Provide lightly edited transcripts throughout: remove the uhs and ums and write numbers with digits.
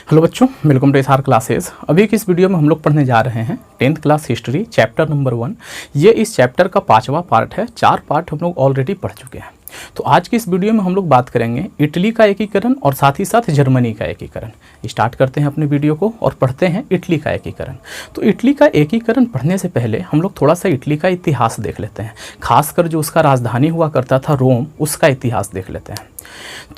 Hello बच्चों, welcome to SR classes. अभी की इस वीडियो में हम लोग पढ़ने जा रहे हैं 10th class history chapter number 1। ये इस चैप्टर का 5वां पार्ट है। 4 पार्ट हम लोग ऑलरेडी पढ़ चुके हैं। तो आज की इस वीडियो में हम लोग बात करेंगे इटली का एकीकरण और साथ ही साथ जर्मनी का एकीकरण। स्टार्ट करते हैं अपने वीडियो को और पढ़ते हैं इटली का एकीकरण। तो इटली का एकीकरण पढ़ने से पहले हम लोग थोड़ा सा इटली का इतिहास देख लेते हैं। खासकर जो उसका राजधानी हुआ करता था रोम, उसका इतिहास देख लेते हैं।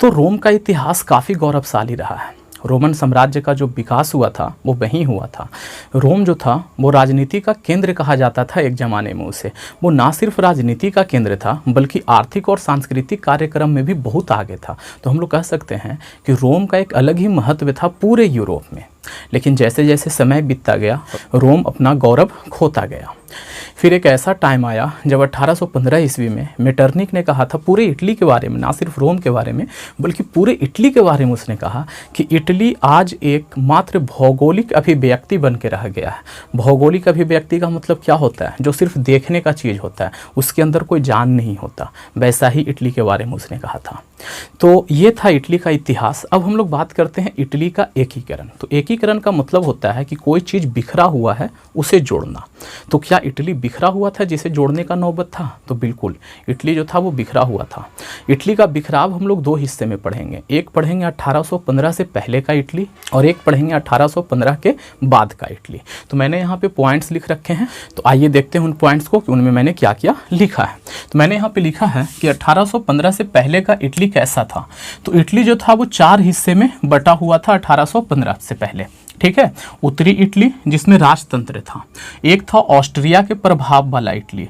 तो रोम का इतिहास काफ़ी गौरवशाली रहा है। रोमन साम्राज्य का जो विकास हुआ था वो वहीं हुआ था। रोम जो था वो राजनीति का केंद्र कहा जाता था एक ज़माने में उसे। वो ना सिर्फ राजनीति का केंद्र था बल्कि आर्थिक और सांस्कृतिक कार्यक्रम में भी बहुत आगे था। तो हम लोग कह सकते हैं कि रोम का एक अलग ही महत्व था पूरे यूरोप में। लेकिन जैसे जैसे समय बीतता गया रोम अपना गौरव खोता गया। फिर एक ऐसा टाइम आया जब 1815 ईस्वी में मेटरनिक ने कहा था पूरे इटली के बारे में, ना सिर्फ रोम के बारे में बल्कि पूरे इटली के बारे में। उसने कहा कि इटली आज एक मात्र भौगोलिक अभिव्यक्ति बन के रह गया है। भौगोलिक अभिव्यक्ति का मतलब क्या होता है? जो सिर्फ देखने का चीज़ होता है, उसके अंदर कोई जान नहीं होता। वैसा ही इटली के बारे में उसने कहा था। तो ये था इटली का इतिहास। अब हम लोग बात करते हैं इटली का एकीकरण। तो एकीकरण का मतलब होता है कि कोई चीज़ बिखरा हुआ है उसे जोड़ना। तो क्या इटली बिखरा हुआ था जिसे जोड़ने का नौबत था? तो बिल्कुल, इटली जो था वो बिखरा हुआ था। इटली का बिखराव हम लोग 2 हिस्से में पढ़ेंगे। एक पढ़ेंगे 1815 से पहले का इटली और एक पढ़ेंगे 1815 के बाद का इटली। तो मैंने यहाँ पे पॉइंट्स लिख रखे हैं। तो आइए देखते हैं उन पॉइंट्स को कि उनमें मैंने क्या क्या लिखा है। तो मैंने यहाँ पे लिखा है कि 1815 से पहले का इटली कैसा था। तो इटली जो था वो 4 हिस्से में बटा हुआ था 1815 से पहले। ठीक है, उत्तरी इटली जिसमें राजतंत्र था, एक था ऑस्ट्रिया के प्रभाव वाला इटली,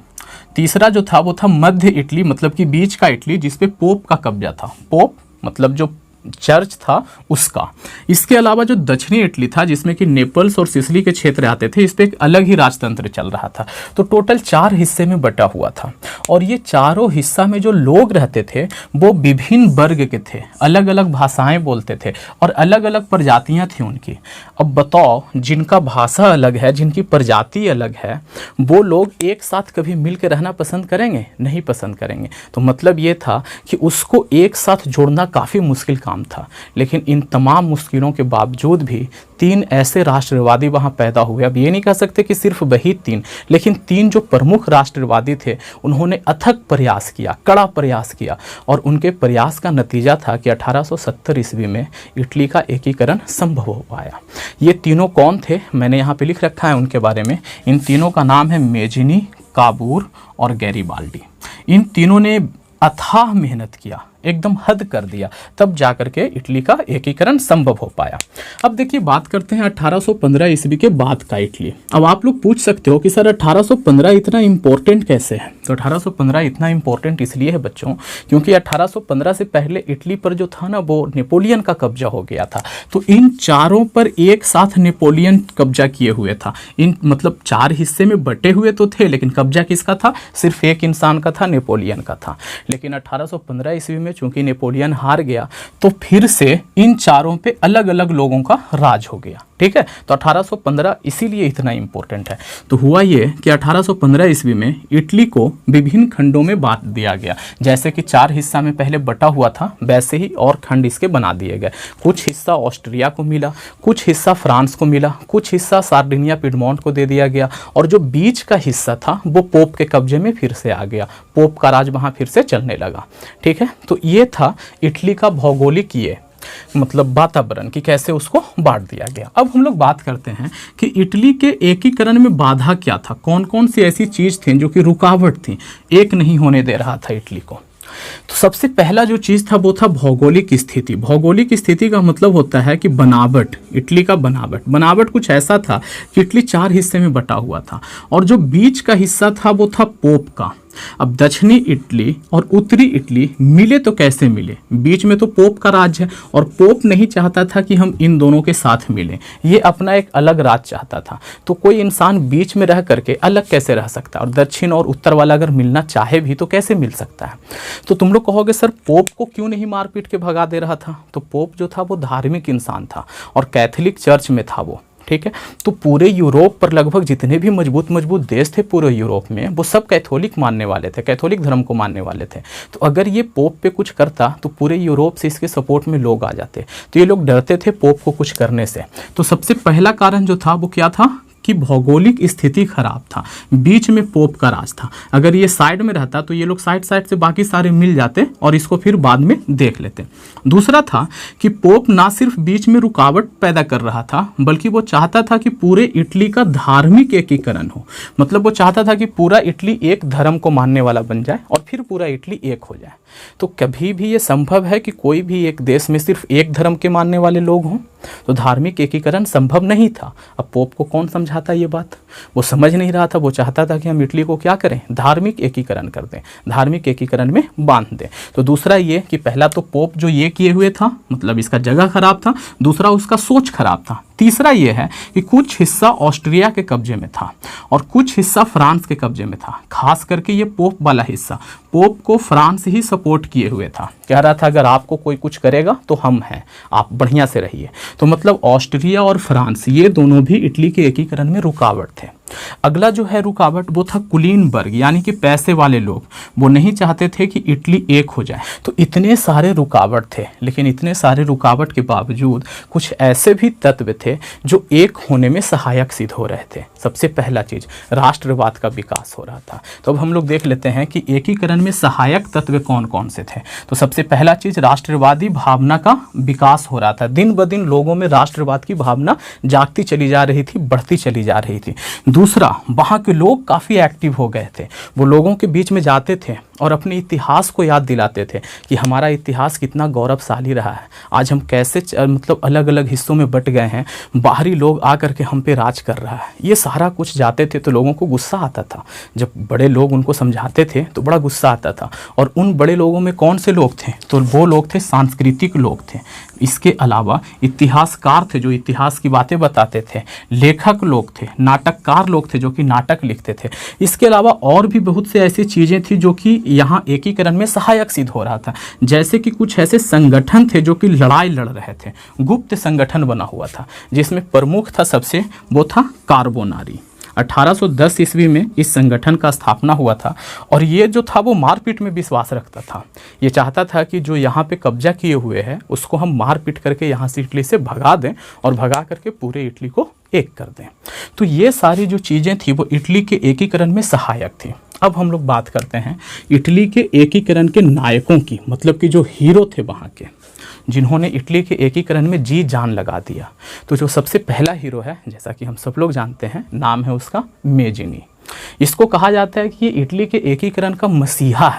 तीसरा जो था वो था मध्य इटली मतलब कि बीच का इटली जिसपे पोप का कब्जा था। पोप मतलब जो चर्च था उसका। इसके अलावा जो दक्षिणी इटली था जिसमें कि नेपल्स और सिसिली के क्षेत्र आते थे, इस पे एक अलग ही राजतंत्र चल रहा था। तो टोटल 4 हिस्से में बटा हुआ था और ये चारों हिस्सा में जो लोग रहते थे वो विभिन्न वर्ग के थे, अलग अलग भाषाएं बोलते थे और अलग अलग प्रजातियां थी उनकी। अब बताओ, जिनका भाषा अलग है, जिनकी प्रजाति अलग है, वो लोग एक साथ कभी मिल के रहना पसंद करेंगे? नहीं पसंद करेंगे। तो मतलब ये था कि उसको एक साथ जोड़ना काफ़ी मुश्किल था। लेकिन इन तमाम मुश्किलों के बावजूद भी 3 ऐसे राष्ट्रवादी वहां पैदा हुए। अब ये नहीं कह सकते कि सिर्फ वही 3, लेकिन 3 जो प्रमुख राष्ट्रवादी थे उन्होंने अथक प्रयास किया, कड़ा प्रयास किया और उनके प्रयास का नतीजा था कि 1870 ईस्वी में इटली का एकीकरण संभव हो पाया। ये तीनों कौन थे? मैंने यहाँ पे लिख रखा है उनके बारे में। इन तीनों का नाम है मेजिनी, काबूर और गैरीबाल्डी। इन तीनों ने अथाह मेहनत किया, एकदम हद कर दिया, तब जाकर के इटली का एकीकरण संभव हो पाया। अब देखिए बात करते हैं 1815 ईस्वी के बाद का इटली। अब आप लोग पूछ सकते हो कि सर 1815 इतना इंपॉर्टेंट कैसे है? तो 1815 इतना इंपॉर्टेंट इसलिए है बच्चों क्योंकि 1815 से पहले इटली पर जो था ना वो नेपोलियन का कब्जा हो गया था। तो इन चारों पर एक साथ नेपोलियन कब्जा किए हुए था। इन मतलब 4 हिस्से में बटे हुए तो थे लेकिन कब्जा किसका था? सिर्फ एक इंसान का था, नेपोलियन का था। लेकिन 1815 ईस्वी में चूंकि नेपोलियन हार गया तो फिर से इन चारों पे अलग अलग लोगों का राज हो गया। ठीक है, तो 1815 इसीलिए इतना इंपॉर्टेंट है। तो हुआ ये कि 1815 ईस्वी में इटली को विभिन्न खंडों में बांट दिया गया। जैसे कि 4 हिस्सा में पहले बटा हुआ था वैसे ही और खंड इसके बना दिए गए। कुछ हिस्सा ऑस्ट्रिया को मिला, कुछ हिस्सा फ्रांस को मिला, कुछ हिस्सा सार्डिनिया पिडमोंट को दे दिया गया और जो बीच का हिस्सा था वो पोप के कब्जे में फिर से आ गया। पोप का राज वहाँ फिर से चलने लगा। ठीक है, तो ये था इटली का भौगोलिक ये मतलब वातावरण कि कैसे उसको बांट दिया गया। अब हम लोग बात करते हैं कि इटली के एकीकरण में बाधा क्या था, कौन कौन सी ऐसी चीज थी जो कि रुकावट थी, एक नहीं होने दे रहा था इटली को। तो सबसे पहला जो चीज था वो था भौगोलिक स्थिति। भौगोलिक स्थिति का मतलब होता है कि बनावट, इटली का बनावट कुछ ऐसा था कि इटली 4 हिस्से में बटा हुआ था और जो बीच का हिस्सा था वो था पोप का। अब दक्षिणी इटली और उत्तरी इटली मिले तो कैसे मिले? बीच में तो पोप का राज्य है और पोप नहीं चाहता था कि हम इन दोनों के साथ मिलें, ये अपना एक अलग राज चाहता था। तो कोई इंसान बीच में रह करके अलग कैसे रह सकता है? और दक्षिण और उत्तर वाला अगर मिलना चाहे भी तो कैसे मिल सकता है? तो तुम लोग कहोगे सर पोप को क्यों नहीं मार पीट के भगा दे रहा था? तो पोप जो था वो धार्मिक इंसान था और कैथोलिक चर्च में था वो। ठीक है। तो पूरे यूरोप पर लगभग जितने भी मजबूत देश थे पूरे यूरोप में, वो सब कैथोलिक मानने वाले थे, कैथोलिक धर्म को मानने वाले थे। तो अगर ये पोप पे कुछ करता तो पूरे यूरोप से इसके सपोर्ट में लोग आ जाते। तो ये लोग डरते थे पोप को कुछ करने से। तो सबसे पहला कारण जो था वो क्या था कि भौगोलिक स्थिति खराब था, बीच में पोप का राज था। अगर ये साइड में रहता तो ये लोग साइड से बाकी सारे मिल जाते और इसको फिर बाद में देख लेते। दूसरा था कि पोप ना सिर्फ बीच में रुकावट पैदा कर रहा था, बल्कि वो चाहता था कि पूरे इटली का धार्मिक एकीकरण हो। मतलब वो चाहता था कि पूरा इटली एक धर्म को मानने वाला बन जाए और फिर पूरा इटली एक हो जाए। तो कभी भी ये संभव है कि कोई भी एक देश में सिर्फ एक धर्म के मानने वाले लोग हों? तो धार्मिक एकीकरण संभव नहीं था। अब पोप को कौन समझाता ये बात? वो समझ नहीं रहा था। वो चाहता था कि हम इटली को क्या करें, धार्मिक एकीकरण कर दें, धार्मिक एकीकरण में बांध दें। तो दूसरा ये कि पहला तो पोप जो ये किए हुए था, मतलब इसका जगह खराब था। दूसरा उसका सोच खराब था। तीसरा ये है कि कुछ हिस्सा ऑस्ट्रिया के कब्जे में था और कुछ हिस्सा फ्रांस के कब्जे में था। खास करके ये पोप वाला हिस्सा पोप को फ्रांस ही सपोर्ट किए हुए था। कह रहा था अगर आपको कोई कुछ करेगा तो हम हैं, आप बढ़िया से रहिए। तो मतलब ऑस्ट्रिया और फ्रांस ये दोनों भी इटली के एकीकरण में रुकावट थे। अगला जो है रुकावट वो था कुलीन वर्ग, यानी कि पैसे वाले लोग। वो नहीं चाहते थे कि इटली एक हो जाए। तो इतने सारे रुकावट थे, लेकिन इतने सारे रुकावट के बावजूद कुछ ऐसे भी तत्व थे जो एक होने में सहायक सिद्ध हो रहे थे। सबसे पहला चीज राष्ट्रवाद का विकास हो रहा था। तो अब हम लोग देख लेते हैं कि एकीकरण में सहायक तत्व कौन कौन से थे। तो सबसे पहला चीज राष्ट्रवादी भावना का विकास हो रहा था। दिन ब दिन लोगों में राष्ट्रवाद की भावना जागती चली जा रही थी, बढ़ती चली जा रही थी। दूसरा, वहाँ के लोग काफ़ी एक्टिव हो गए थे। वो लोगों के बीच में जाते थे और अपने इतिहास को याद दिलाते थे कि हमारा इतिहास कितना गौरवशाली रहा है। आज हम कैसे मतलब अलग अलग हिस्सों में बट गए हैं, बाहरी लोग आकर के हम पे राज कर रहा है। ये सारा कुछ जाते थे तो लोगों को गुस्सा आता था। जब बड़े लोग उनको समझाते थे तो बड़ा गुस्सा आता था। और उन बड़े लोगों में कौन से लोग थे? तो वो लोग थे सांस्कृतिक लोग थे। इसके अलावा इतिहासकार थे जो इतिहास की बातें बताते थे, लेखक लोग थे, नाटककार लोग थे जो कि नाटक लिखते थे। इसके अलावा और भी बहुत से ऐसी चीज़ें थी जो कि यहाँ एकीकरण में सहायक सिद्ध हो रहा था। जैसे कि कुछ ऐसे संगठन थे जो कि लड़ाई लड़ रहे थे। गुप्त संगठन बना हुआ था जिसमें प्रमुख था सबसे, वो था कार्बोनारी। 1810 ईस्वी में इस संगठन का स्थापना हुआ था और ये जो था वो मारपीट में विश्वास रखता था। ये चाहता था कि जो यहाँ पे कब्जा किए हुए हैं उसको हम मारपीट करके यहाँ से इटली से भगा दें और भगा करके पूरे इटली को एक कर दें। तो ये सारी जो चीज़ें थी वो इटली के एकीकरण में सहायक थी। अब हम लोग बात करते हैं इटली के एकीकरण के नायकों की, मतलब कि जो हीरो थे वहाँ के, जिन्होंने इटली के एकीकरण में जी जान लगा दिया। तो जो सबसे पहला हीरो है, जैसा कि हम सब लोग जानते हैं, नाम है उसका मेजिनी। इसको कहा जाता है कि ये इटली के एकीकरण का मसीहा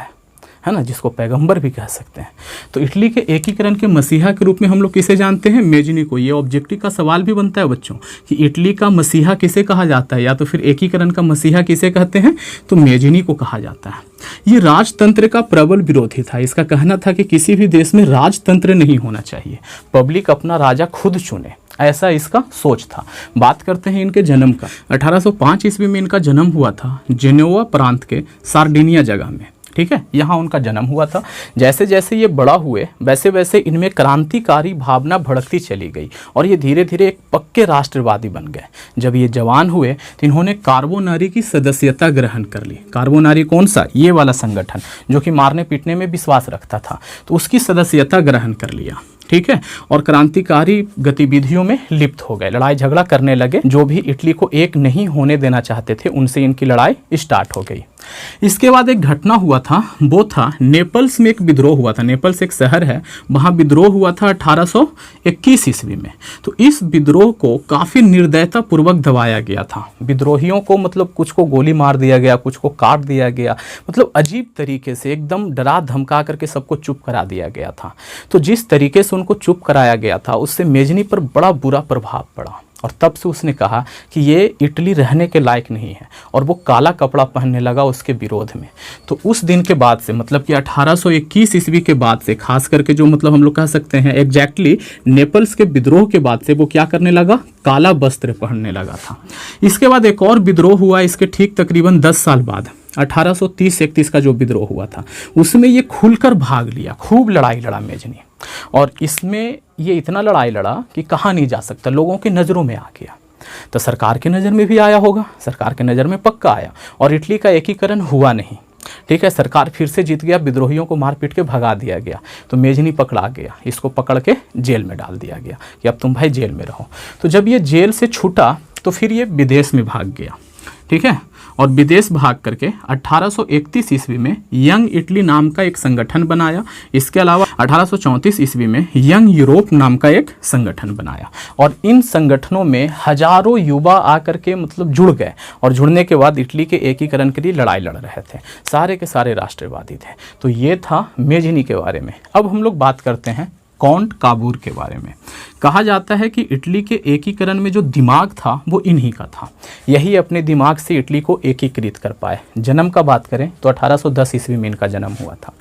है ना, जिसको पैगंबर भी कह सकते हैं। तो इटली के एकीकरण के मसीहा के रूप में हम लोग किसे जानते हैं? मेजिनी को। ये ऑब्जेक्टिव का सवाल भी बनता है बच्चों कि इटली का मसीहा किसे कहा जाता है, या तो फिर एकीकरण का मसीहा किसे कहते हैं? तो मेजिनी को कहा जाता है। ये राजतंत्र का प्रबल विरोधी था। इसका कहना था कि किसी भी देश में राजतंत्र नहीं होना चाहिए, पब्लिक अपना राजा खुद चुने, ऐसा इसका सोच था। बात करते हैं इनके जन्म का। 1805 ईस्वी में इनका जन्म हुआ था जेनोवा प्रांत के सार्डिनिया जगह में। ठीक है, यहाँ उनका जन्म हुआ था। जैसे जैसे ये बड़ा हुए वैसे वैसे इनमें क्रांतिकारी भावना भड़कती चली गई और ये धीरे धीरे एक पक्के राष्ट्रवादी बन गए। जब ये जवान हुए तो इन्होंने कार्बोनारी की सदस्यता ग्रहण कर ली। कार्बोनारी कौन सा? ये वाला संगठन जो कि मारने पीटने में विश्वास रखता था, तो उसकी सदस्यता ग्रहण कर लिया। ठीक है, और क्रांतिकारी गतिविधियों में लिप्त हो गए, लड़ाई झगड़ा करने लगे। जो भी इटली को एक नहीं होने देना चाहते थे उनसे इनकी लड़ाई स्टार्ट हो गई। इसके बाद एक घटना हुआ था, वो था नेपल्स में एक विद्रोह हुआ था। नेपल्स एक शहर है, वहाँ विद्रोह हुआ था 1821 ईस्वी में। तो इस विद्रोह को काफ़ी निर्दयता पूर्वक दबाया गया था। विद्रोहियों को मतलब कुछ को गोली मार दिया गया, कुछ को काट दिया गया, मतलब अजीब तरीके से एकदम डरा धमका करके सबको चुप करा दिया गया था। तो जिस तरीके से उनको चुप कराया गया था उससे मेजनी पर बड़ा बुरा प्रभाव पड़ा और तब से उसने कहा कि ये इटली रहने के लायक नहीं है और वो काला कपड़ा पहनने लगा उसके विरोध में। तो उस दिन के बाद से, मतलब कि 1821 ईस्वी के बाद से, खास करके जो मतलब हम लोग कह सकते हैं एग्जैक्टली नेपल्स के विद्रोह के बाद से वो क्या करने लगा? काला वस्त्र पहनने लगा था। इसके बाद एक और विद्रोह हुआ इसके ठीक तकरीबन 10 साल बाद, 1830-31 का जो विद्रोह हुआ था उसमें ये खुलकर भाग लिया, खूब लड़ाई लड़ा मेजनी। और इसमें ये इतना लड़ाई लड़ा कि कहा नहीं जा सकता, लोगों की नज़रों में आ गया। तो सरकार की नज़र में भी आया होगा, सरकार की नज़र में पक्का आया और इटली का एकीकरण हुआ नहीं। ठीक है, सरकार फिर से जीत गया, विद्रोहियों को मार पीट के भगा दिया गया, तो मेजनी पकड़ा गया, इसको पकड़ के जेल में डाल दिया गया कि अब तुम भाई जेल में रहो। तो जब ये जेल से छूटा तो फिर ये विदेश में भाग गया। ठीक है, और विदेश भाग करके 1831 ईस्वी में यंग इटली नाम का एक संगठन बनाया। इसके अलावा 1834 ईस्वी में यंग यूरोप नाम का एक संगठन बनाया और इन संगठनों में हजारों युवा आकर के मतलब जुड़ गए और जुड़ने के बाद इटली के एकीकरण के लिए लड़ाई लड़ रहे थे, सारे के सारे राष्ट्रवादी थे। तो ये था मेजनी के बारे में। अब हम लोग बात करते हैं काउंट काबूर के बारे में। कहा जाता है कि इटली के एकीकरण में जो दिमाग था वो इन्हीं का था, यही अपने दिमाग से इटली को एकीकृत कर पाए। जन्म का बात करें तो 1810 ईस्वी में इनका जन्म हुआ था।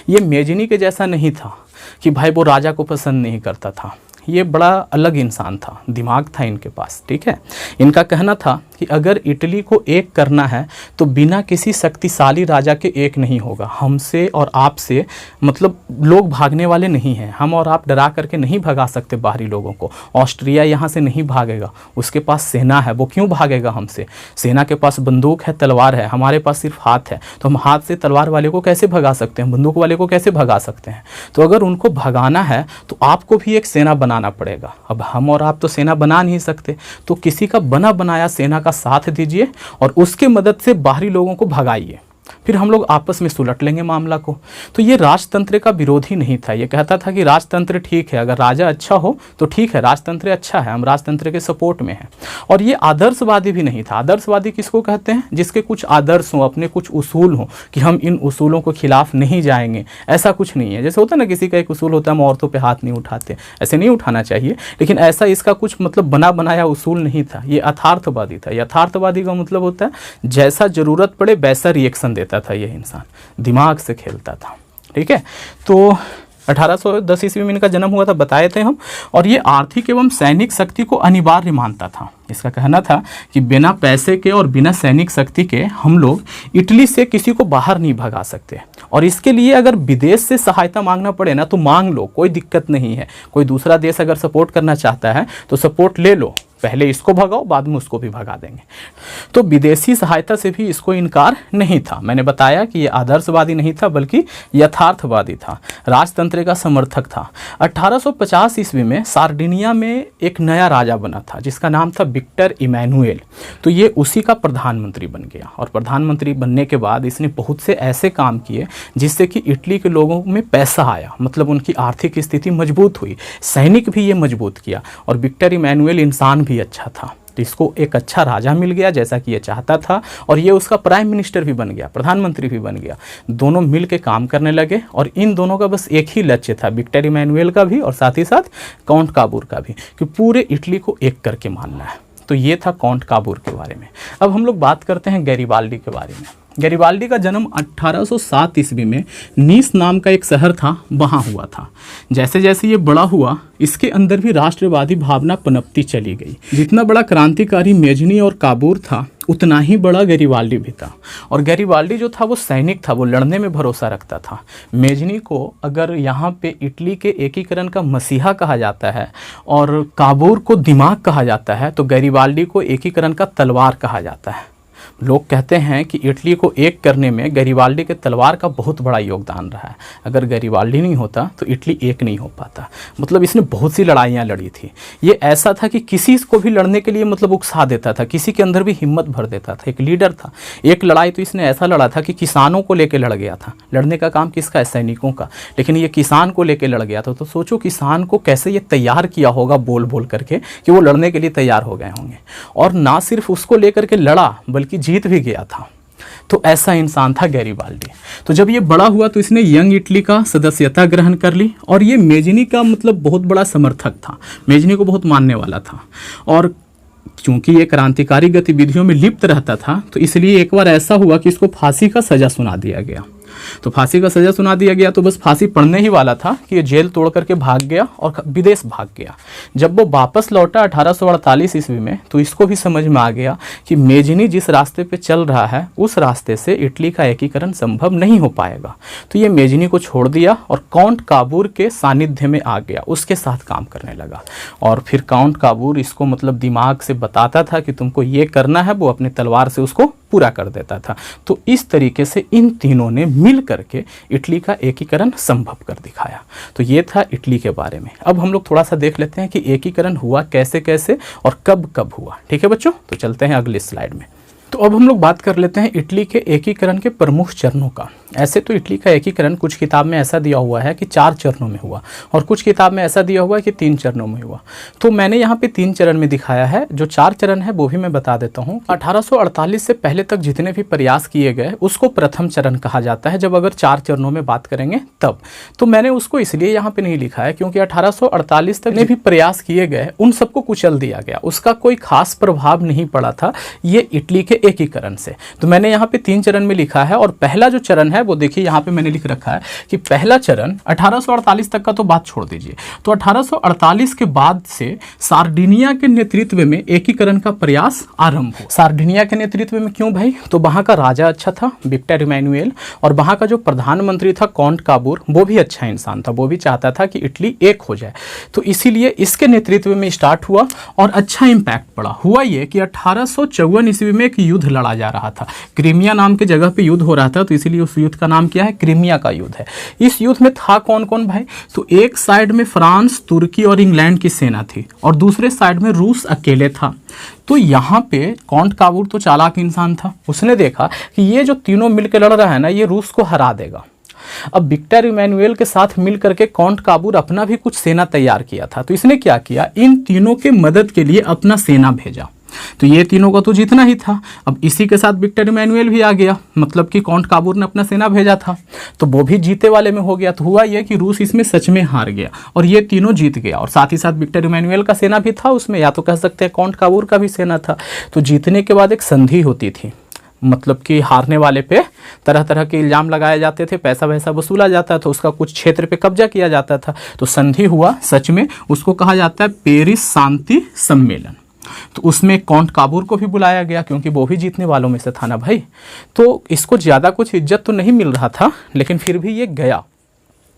ये मेजनी के जैसा नहीं था कि भाई वो राजा को पसंद नहीं करता था, ये बड़ा अलग इंसान था, दिमाग था इनके पास। ठीक है, इनका कहना था कि अगर इटली को एक करना है तो बिना किसी शक्तिशाली राजा के एक नहीं होगा। हमसे और आपसे मतलब लोग भागने वाले नहीं हैं, हम और आप डरा करके नहीं भगा सकते बाहरी लोगों को। ऑस्ट्रिया यहाँ से नहीं भागेगा, उसके पास सेना है, वो क्यों भागेगा हमसे? सेना के पास बंदूक है, तलवार है, हमारे पास सिर्फ हाथ है, तो हम हाथ से तलवार वाले को कैसे भगा सकते हैं, बंदूक वाले को कैसे भगा सकते हैं? तो अगर उनको भगाना है तो आपको भी एक सेना बनाना पड़ेगा। अब हम और आप तो सेना बना नहीं सकते, तो किसी का बना बनाया सेना का साथ दीजिए और उसके मदद से बाहरी लोगों को भगाइए, फिर हम लोग आपस में सुलट लेंगे मामला को। तो ये राजतंत्र का विरोधी नहीं था, ये कहता था कि राजतंत्र ठीक है, अगर राजा अच्छा हो तो ठीक है, राजतंत्र अच्छा है, हम राजतंत्र के सपोर्ट में हैं। और ये आदर्शवादी भी नहीं था। आदर्शवादी किसको कहते हैं? जिसके कुछ आदर्श हों, अपने कुछ उसूल हों कि हम इन उसूलों के खिलाफ नहीं जाएंगे, ऐसा कुछ नहीं है। जैसे होता है ना, किसी का एक उसूल होता है हम औरतों पर हाथ नहीं उठाते, ऐसे नहीं उठाना चाहिए, लेकिन ऐसा इसका कुछ मतलब बना बनाया उसूल नहीं था, ये यथार्थवादी था। यथार्थवादी का मतलब होता है जैसा जरूरत पड़े वैसा रिएक्शन देता था, यह इंसान दिमाग से खेलता था। ठीक है, तो 1810 ईस्वी में इनका जन्म हुआ था, बताए थे हम। और ये आर्थिक एवं सैनिक शक्ति को अनिवार्य मानता था। इसका कहना था कि बिना पैसे के और बिना सैनिक शक्ति के हम लोग इटली से किसी को बाहर नहीं भगा सकते, और इसके लिए अगर विदेश से सहायता मांगना पड़े ना तो मांग लो, कोई दिक्कत नहीं है। कोई दूसरा देश अगर सपोर्ट करना चाहता है तो सपोर्ट ले लो, पहले इसको भगाओ बाद में उसको भी भगा देंगे। तो विदेशी सहायता से भी इसको इनकार नहीं था। मैंने बताया कि ये आदर्शवादी नहीं था बल्कि यथार्थवादी था, राजतंत्र का समर्थक था। 1850 ईस्वी में सार्डिनिया में एक नया राजा बना था जिसका नाम था विक्टर इमैनुएल। तो ये उसी का प्रधानमंत्री बन गया, और प्रधानमंत्री बनने के बाद इसने बहुत से ऐसे काम किए जिससे कि इटली के लोगों में पैसा आया, मतलब उनकी आर्थिक स्थिति मजबूत हुई, सैनिक भी ये मजबूत किया। और विक्टर इमैनुएल इंसान भी अच्छा था, तो इसको एक अच्छा राजा मिल गया जैसा कि ये चाहता था, और ये उसका प्राइम मिनिस्टर भी बन गया, प्रधानमंत्री भी बन गया। दोनों मिल के काम करने लगे और इन दोनों का बस एक ही लक्ष्य था, विक्टर इमैनुएल का भी और साथ ही साथ काउंट काबूर का भी, कि पूरे इटली को एक करके मानना है। तो ये था काउंट काबूर के बारे में। अब हम लोग बात करते हैं गैरिबाल्डी के बारे में। गैरिबाल्डी का जन्म 1807 ईस्वी में नीस नाम का एक शहर था, वहाँ हुआ था। जैसे जैसे ये बड़ा हुआ इसके अंदर भी राष्ट्रवादी भावना पनपती चली गई। जितना बड़ा क्रांतिकारी मेजनी और काबूर था उतना ही बड़ा गैरिबाल्डी भी था। और गैरिबाल्डी जो था वो सैनिक था, वो लड़ने में भरोसा रखता था। मेजनी को अगर यहाँ पे इटली के एकीकरण का मसीहा कहा जाता है और काबूर को दिमाग कहा जाता है, तो गैरिबाल्डी को एकीकरण का तलवार कहा जाता है। लोग कहते हैं कि इटली को एक करने में गैरिबाल्डी के तलवार का बहुत बड़ा योगदान रहा है। अगर गैरिबाल्डी नहीं होता तो इटली एक नहीं हो पाता। मतलब इसने बहुत सी लड़ाइयाँ लड़ी थी। ये ऐसा था कि किसी को भी लड़ने के लिए मतलब उकसा देता था, किसी के अंदर भी हिम्मत भर देता था, एक लीडर था। एक लड़ाई तो इसने ऐसा लड़ा था कि किसानों को लेकर लड़ गया था। लड़ने का काम किसका है? सैनिकों का, लेकिन ये किसान को लेकर लड़ गया था। तो सोचो किसान को कैसे ये तैयार किया होगा बोल बोल करके कि वो लड़ने के लिए तैयार हो गए होंगे। और ना सिर्फ उसको लेकर के लड़ा बल्कि जीत भी गया था। तो ऐसा इंसान था गैरिबाल्डी। तो जब ये बड़ा हुआ तो इसने यंग इटली का सदस्यता ग्रहण कर ली, और ये मेजनी का मतलब बहुत बड़ा समर्थक था, मेजनी को बहुत मानने वाला था। और चूंकि ये क्रांतिकारी गतिविधियों में लिप्त रहता था तो इसलिए एक बार ऐसा हुआ कि इसको फांसी का सजा सुना दिया गया। तो फांसी का सजा सुना दिया गया। तो बस फांसी पड़ने ही वाला था कि ये जेल तोड़ करके भाग गया और विदेश भाग गया। जब वो वापस लौटा 1848 ईस्वी में, तो इसको भी समझ में आ गया कि मेजनी जिस रास्ते पे चल रहा है उस रास्ते से इटली का एकीकरण संभव नहीं हो पाएगा। तो ये मेजनी को छोड़ दिया और काउंट काबूर के सानिध्य में आ गया, उसके साथ काम करने लगा। और फिर काउंट काबूर इसको मतलब दिमाग से बताता था कि तुमको ये करना है, वो अपनी तलवार से उसको पूरा कर देता था। तो इस तरीके से इन तीनों ने मिल करके इटली का एकीकरण संभव कर दिखाया। तो ये था इटली के बारे में। अब हम लोग थोड़ा सा देख लेते हैं कि एकीकरण हुआ कैसे कैसे और कब कब हुआ। ठीक है बच्चों, तो चलते हैं अगली स्लाइड में। तो अब हम लोग बात कर लेते हैं इटली के एकीकरण के प्रमुख चरणों का। ऐसे तो इटली का एकीकरण कुछ किताब में ऐसा दिया हुआ है कि 4 चरणों में हुआ और कुछ किताब में ऐसा दिया हुआ है कि 3 चरणों में हुआ। तो मैंने यहाँ पे 3 चरण में दिखाया है। जो 4 चरण है वो भी मैं बता देता हूँ। 1848 से पहले तक जितने भी प्रयास किए गए उसको प्रथम चरण कहा जाता है, जब अगर 4 चरणों में बात करेंगे तब। तो मैंने उसको इसलिए यहाँ पे नहीं लिखा है क्योंकि 1848 तक भी प्रयास किए गए उन सबको कुचल दिया गया, उसका कोई खास प्रभाव नहीं पड़ा था ये इटली के एकीकरण से। तो मैंने यहाँ पे 3 चरण में लिखा है और पहला जो चरण है वो देखिए यहाँ पे मैंने लिख रखा है कि पहला चरण 1848 तक का तो बात छोड़ दीजिए। तो 1848 के बाद से सार्डिनिया के नेतृत्व में एकीकरण का प्रयास आरंभ हुआ। सार्डिनिया के नेतृत्व में क्यों भाई? तो वहां का राजा अच्छा था विक्टर इमैनुएल, और वहां का जो प्रधानमंत्री था काउंट काबूर, वो भी अच्छा इंसान था, वो भी चाहता था कि इटली एक हो जाए। तो इसीलिए इसके नेतृत्व में स्टार्ट हुआ और अच्छा इंपैक्ट पड़ा। हुआ ये कि 1854 ईस्वी में एक युद्ध लड़ा जा रहा था, क्रीमिया नाम की जगह पे युद्ध हो रहा था। तो इसीलिए उस युद्ध का नाम क्या है? क्रीमिया का युद्ध है। इस युद्ध में था कौन कौन भाई? तो एक साइड में फ्रांस, तुर्की और इंग्लैंड की सेना थी और दूसरे साइड में रूस अकेले था। तो यहाँ पे काउंट काबूर तो चालाक इंसान था, उसने देखा कि ये जो तीनों मिलकर लड़ रहा है ना, ये रूस को हरा देगा। अब विक्टर इमैनुएल के साथ मिल करके काउंट काबूर अपना भी कुछ सेना तैयार किया था। तो इसने क्या किया? इन तीनों के मदद के लिए अपना सेना भेजा। तो ये तीनों का तो जीतना ही था। अब इसी के साथ विक्टर इमैनुएल भी आ गया, मतलब कि काउंट काबूर ने अपना सेना भेजा था, तो वो भी जीते वाले में हो गया। तो हुआ ये कि रूस इसमें सच में हार गया और ये तीनों जीत गया। और साथ ही साथ विक्टर इमैनुएल का सेना भी था उसमें, या तो कह सकते हैं काउंट काबूर का भी सेना था। तो जीतने के बाद एक संधि होती थी, मतलब कि हारने वाले पे तरह तरह के इल्ज़ाम लगाए जाते थे, पैसा वैसा वसूला जाता था, उसका कुछ क्षेत्र पे कब्जा किया जाता था। तो संधि हुआ सच में, उसको कहा जाता है पेरिस शांति सम्मेलन। तो उसमें काउंट काबूर को भी बुलाया गया क्योंकि वो भी जीतने वालों में से था ना भाई। तो इसको ज़्यादा कुछ इज्जत तो नहीं मिल रहा था, लेकिन फिर भी ये गया।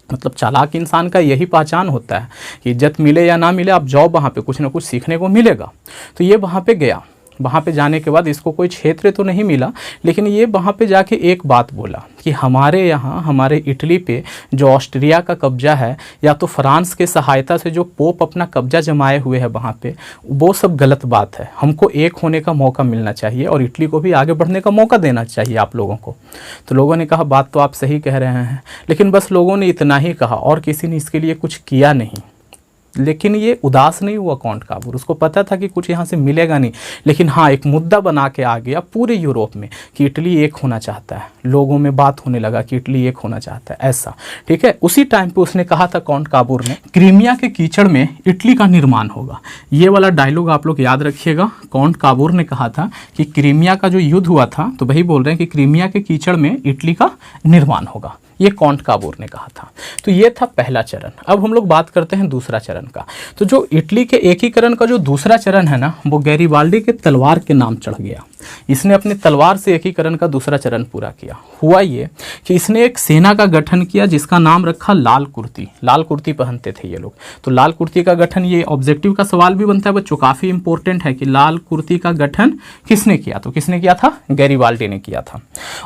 मतलब चालाक इंसान का यही पहचान होता है कि इज्जत मिले या ना मिले, आप जाओ वहाँ पे, कुछ ना कुछ सीखने को मिलेगा। तो ये वहाँ पे गया। वहाँ पे जाने के बाद इसको कोई क्षेत्र तो नहीं मिला, लेकिन ये वहाँ पे जाके एक बात बोला कि हमारे यहाँ, हमारे इटली पे जो ऑस्ट्रिया का कब्जा है या तो फ्रांस के सहायता से जो पोप अपना कब्जा जमाए हुए हैं वहाँ पे, वो सब गलत बात है। हमको एक होने का मौका मिलना चाहिए और इटली को भी आगे बढ़ने का मौका देना चाहिए आप लोगों को। तो लोगों ने कहा बात तो आप सही कह रहे हैं, लेकिन बस लोगों ने इतना ही कहा और किसी ने इसके लिए कुछ किया नहीं। लेकिन ये उदास नहीं हुआ काउंट काबूर, उसको पता था कि कुछ यहाँ से मिलेगा नहीं, लेकिन हाँ एक मुद्दा बना के आ गया पूरे यूरोप में कि इटली एक होना चाहता है। लोगों में बात होने लगा कि इटली एक होना चाहता है, ऐसा। ठीक है, उसी टाइम पे उसने कहा था काउंट काबूर ने, क्रीमिया के कीचड़ में इटली का निर्माण होगा। ये वाला डायलॉग आप लोग याद रखिएगा। काउंट काबूर ने कहा था कि क्रीमिया का जो युद्ध हुआ था, तो वही बोल रहे हैं कि क्रीमिया के कीचड़ में इटली का निर्माण होगा, ये काउंट काबूर ने कहा था। तो ये था पहला चरण। अब हम लोग बात करते हैं दूसरा चरण का। तो जो इटली के एकीकरण का जो दूसरा चरण है ना, वो गैरीबाल्डी के तलवार के नाम चढ़ गया। इसने अपने तलवार से एकीकरण का दूसरा चरण पूरा किया। हुआ ये कि इसने एक सेना का गठन किया जिसका नाम रखा लाल कुर्ती। लाल कुर्ती पहनते थे ये लोग। तो लाल कुर्ती का गठन, ये ऑब्जेक्टिव का सवाल भी बनता है बच्चों, काफ़ी इंपॉर्टेंट है कि लाल कुर्ती का गठन किसने किया? तो किसने किया था? गैरीबाल्डी ने किया था।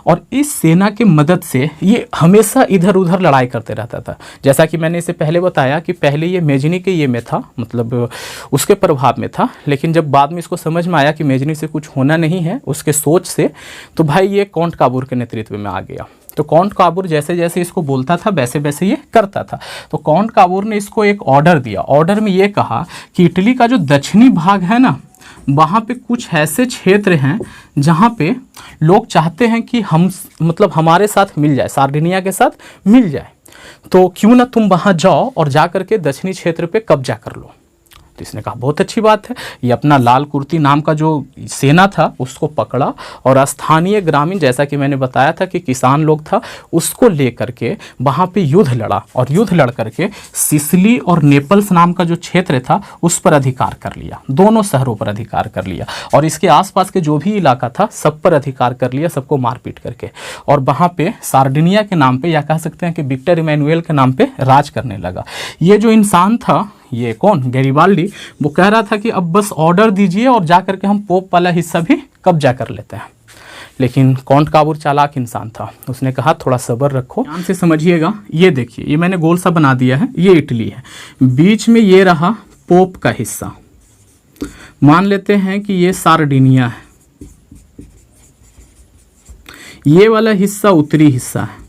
और इस सेना की मदद से ये हमेशा इधर उधर लड़ाई करते रहता था। जैसा कि मैंने इसे पहले बताया कि पहले ये मेजनी के ये में था, मतलब उसके प्रभाव में था, लेकिन जब बाद में इसको समझ में आया कि मेजनी से कुछ होना नहीं है उसके सोच से, तो भाई ये काउंट काबूर के नेतृत्व में आ गया। तो काउंट काबूर जैसे जैसे इसको बोलता था वैसे वैसे ये करता था। तो काउंट काबूर ने इसको एक ऑर्डर दिया। ऑर्डर में ये कहा कि इटली का जो दक्षिणी भाग है ना, वहाँ पे कुछ ऐसे क्षेत्र हैं जहाँ पे लोग चाहते हैं कि हम, मतलब हमारे साथ मिल जाए, सार्डिनिया के साथ मिल जाए, तो क्यों ना तुम वहाँ जाओ और जा करके दक्षिणी क्षेत्र पे कब्जा कर लो। तो इसने कहा बहुत अच्छी बात है। ये अपना लाल कुर्ती नाम का जो सेना था उसको पकड़ा और स्थानीय ग्रामीण, जैसा कि मैंने बताया था कि किसान लोग था, उसको लेकर के वहाँ पे युद्ध लड़ा और युद्ध लड़ करके सिसिली और नेपल्स नाम का जो क्षेत्र था उस पर अधिकार कर लिया, दोनों शहरों पर अधिकार कर लिया और इसके आसपास के जो भी इलाका था सब पर अधिकार कर लिया, सबको मारपीट करके। और वहाँ पे सार्डिनिया के नाम पे, या कह सकते हैं कि विक्टर इमैनुएल के नाम पे राज करने लगा। ये जो इंसान था, ये कौन, गैरिबाल्डी, वो कह रहा था कि अब बस ऑर्डर दीजिए और जा करके हम पोप वाला हिस्सा भी कब्जा कर लेते हैं। लेकिन कॉन्ट काबूर चालाक इंसान था, उसने कहा थोड़ा सब्र रखो, ध्यान से समझिएगा। ये देखिए, ये मैंने गोल सा बना दिया है, ये इटली है, बीच में ये रहा पोप का हिस्सा, मान लेते हैं कि ये सार्डिनिया है, ये वाला हिस्सा उत्तरी हिस्सा है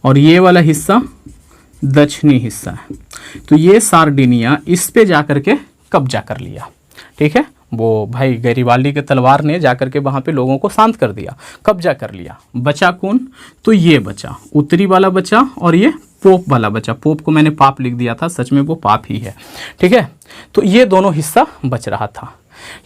और ये वाला हिस्सा दक्षिणी हिस्सा है। तो ये सार्डिनिया, इस पे जाकर के कब्जा कर लिया, ठीक है। वो भाई गैरिबाल्डी के तलवार ने जाकर के वहाँ पे लोगों को शांत कर दिया, कब्जा कर लिया। बचा कौन, तो ये बचा, उत्तरी वाला बचा और ये पोप वाला बचा। पोप को मैंने पाप लिख दिया था, सच में वो पाप ही है, ठीक है। तो ये दोनों हिस्सा बच रहा था,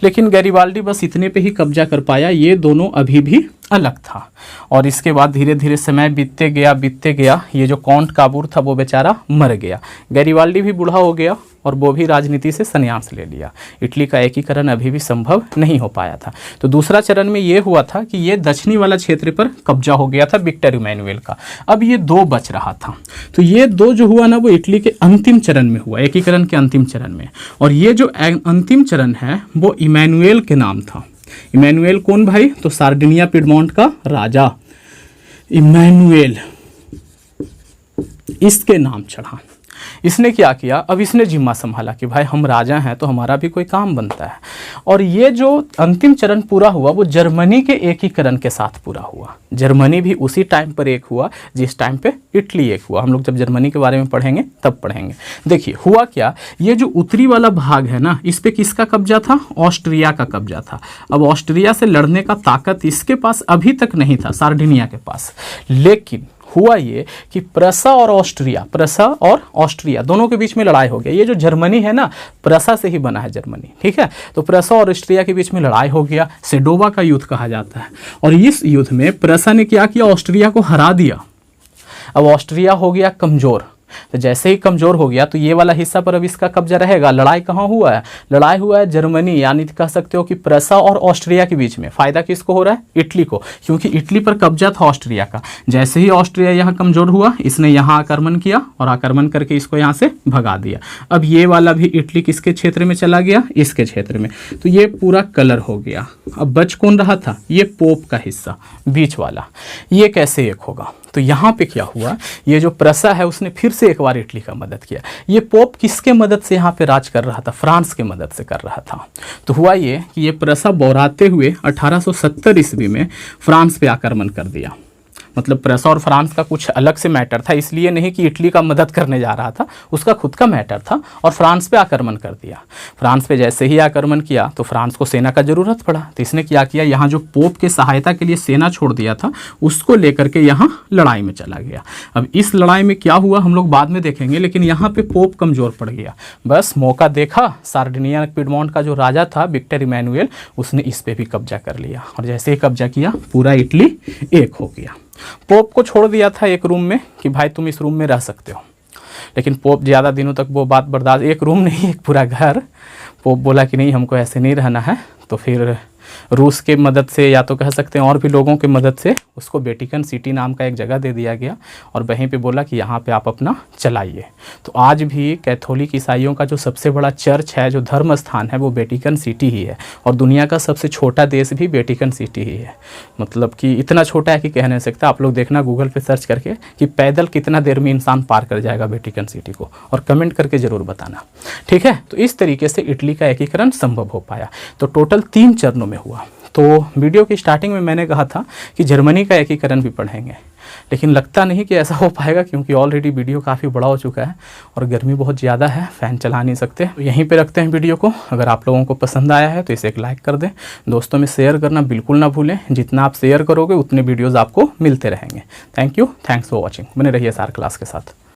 लेकिन गैरिबाल्डी बस इतने पे ही कब्जा कर पाया, ये दोनों अभी भी अलग था। और इसके बाद धीरे धीरे समय बीतते गया, ये जो कॉन्ट काबूर था वो बेचारा मर गया, गैरिबाल्डी भी बूढ़ा हो गया और वो भी राजनीति से संन्यास ले लिया। इटली का एकीकरण अभी भी संभव नहीं हो पाया था। तो दूसरा चरण में ये हुआ था कि ये दक्षिणी वाला क्षेत्र पर कब्जा हो गया था विक्टर इमैनुएल का। अब ये दो बच रहा था, तो ये दो जो हुआ ना वो इटली के अंतिम चरण में हुआ, एकीकरण के अंतिम चरण में। और ये जो अंतिम चरण है वो इमैनुएल के नाम था। इमैनुएल कौन भाई, तो सार्डिनिया पिडमोंट का राजा इमैनुएल, इसके नाम चढ़ा। इसने क्या किया, अब इसने जिम्मा संभाला कि भाई हम राजा हैं तो हमारा भी कोई काम बनता है। और ये जो अंतिम चरण पूरा हुआ वो जर्मनी के एकीकरण के साथ पूरा हुआ। जर्मनी भी उसी टाइम पर एक हुआ जिस टाइम पे इटली एक हुआ। हम लोग जब जर्मनी के बारे में पढ़ेंगे तब पढ़ेंगे। देखिए हुआ क्या, ये जो उत्तरी वाला भाग है ना, इस पे किसका कब्जा था, ऑस्ट्रिया का कब्जा था। अब ऑस्ट्रिया से लड़ने का ताकत इसके पास अभी तक नहीं था, सार्डिनिया के पास। लेकिन हुआ ये कि प्रसा और ऑस्ट्रिया दोनों के बीच में लड़ाई हो गया। ये जो जर्मनी है ना, प्रसा से ही बना है जर्मनी, ठीक है। तो प्रसा और ऑस्ट्रिया के बीच में लड़ाई हो गया, सेडोवा का युद्ध कहा जाता है। और इस युद्ध में प्रसा ने क्या किया, ऑस्ट्रिया को हरा दिया। अब ऑस्ट्रिया हो गया कमजोर, तो जैसे ही कमजोर हो गया तो ये वाला हिस्सा पर अब इसका कब्जा रहेगा। लड़ाई कहाँ हुआ है, लड़ाई हुआ है जर्मनी, यानी कह सकते हो कि प्रसा और ऑस्ट्रिया के बीच में। फायदा किसको हो रहा है, इटली को, क्योंकि इटली पर कब्जा था ऑस्ट्रिया का। जैसे ही ऑस्ट्रिया यहाँ कमजोर हुआ, इसने यहाँ आक्रमण किया और आक्रमण करके इसको यहाँ से भगा दिया। अब ये वाला भी इटली किसके क्षेत्र में चला गया, इसके क्षेत्र में। तो ये पूरा कलर हो गया। अब बच कौन रहा था, ये पोप का हिस्सा बीच वाला। ये कैसे एक होगा, तो यहाँ पे क्या हुआ, ये जो प्रसा है उसने फिर से एक बार इटली का मदद किया। ये पोप किसके मदद से यहाँ पे राज कर रहा था, फ्रांस के मदद से कर रहा था। तो हुआ ये कि ये प्रसा बौराते हुए 1870 ईस्वी में फ्रांस पे आक्रमण कर दिया। मतलब प्रसा और फ्रांस का कुछ अलग से मैटर था, इसलिए नहीं कि इटली का मदद करने जा रहा था, उसका खुद का मैटर था। और फ्रांस पे आक्रमण कर दिया। फ्रांस पे जैसे ही आक्रमण किया तो फ्रांस को सेना का जरूरत पड़ा, तो इसने क्या किया, यहाँ जो पोप के सहायता के लिए सेना छोड़ दिया था उसको लेकर के यहाँ लड़ाई में चला गया। अब इस लड़ाई में क्या हुआ हम लोग बाद में देखेंगे, लेकिन यहाँ पे पोप कमजोर पड़ गया। बस मौका देखा, सार्डिनिया पिडमोंट का जो राजा था विक्टर इमैनुएल, उसने इस पे भी कब्जा कर लिया। और जैसे ही कब्जा किया पूरा इटली एक हो गया। पोप को छोड़ दिया था एक रूम में कि भाई तुम इस रूम में रह सकते हो, लेकिन पोप ज़्यादा दिनों तक वो बात बर्दाश्त, एक रूम नहीं एक पूरा घर। पोप बोला कि नहीं हमको ऐसे नहीं रहना है। तो फिर रूस के मदद से, या तो कह सकते हैं और भी लोगों की मदद से, उसको वेटिकन सिटी नाम का एक जगह दे दिया गया और वहीं पे बोला कि यहाँ पे आप अपना चलाइए। तो आज भी कैथोलिक ईसाइयों का जो सबसे बड़ा चर्च है, जो धर्म स्थान है, वो वेटिकन सिटी ही है। और दुनिया का सबसे छोटा देश भी वेटिकन सिटी ही है। मतलब कि इतना छोटा है कि कह नहीं सकता। आप लोग देखना गूगल पे सर्च करके कि पैदल कितना देर में इंसान पार कर जाएगा वेटिकन सिटी को, और कमेंट करके ज़रूर बताना, ठीक है। तो इस तरीके से इटली का एकीकरण संभव हो पाया। तो टोटल 3 चरणों में हुआ। तो वीडियो की स्टार्टिंग में मैंने कहा था कि जर्मनी का एकीकरण भी पढ़ेंगे, लेकिन लगता नहीं कि ऐसा हो पाएगा, क्योंकि ऑलरेडी वीडियो काफ़ी बड़ा हो चुका है और गर्मी बहुत ज़्यादा है, फ़ैन चला नहीं सकते। तो यहीं पे रखते हैं वीडियो को। अगर आप लोगों को पसंद आया है तो इसे एक लाइक कर दें, दोस्तों में शेयर करना बिल्कुल ना भूलें। जितना आप शेयर करोगे उतने वीडियोज़ आपको मिलते रहेंगे। Thank you, thanks for watching. बने रहिए सार क्लास के साथ।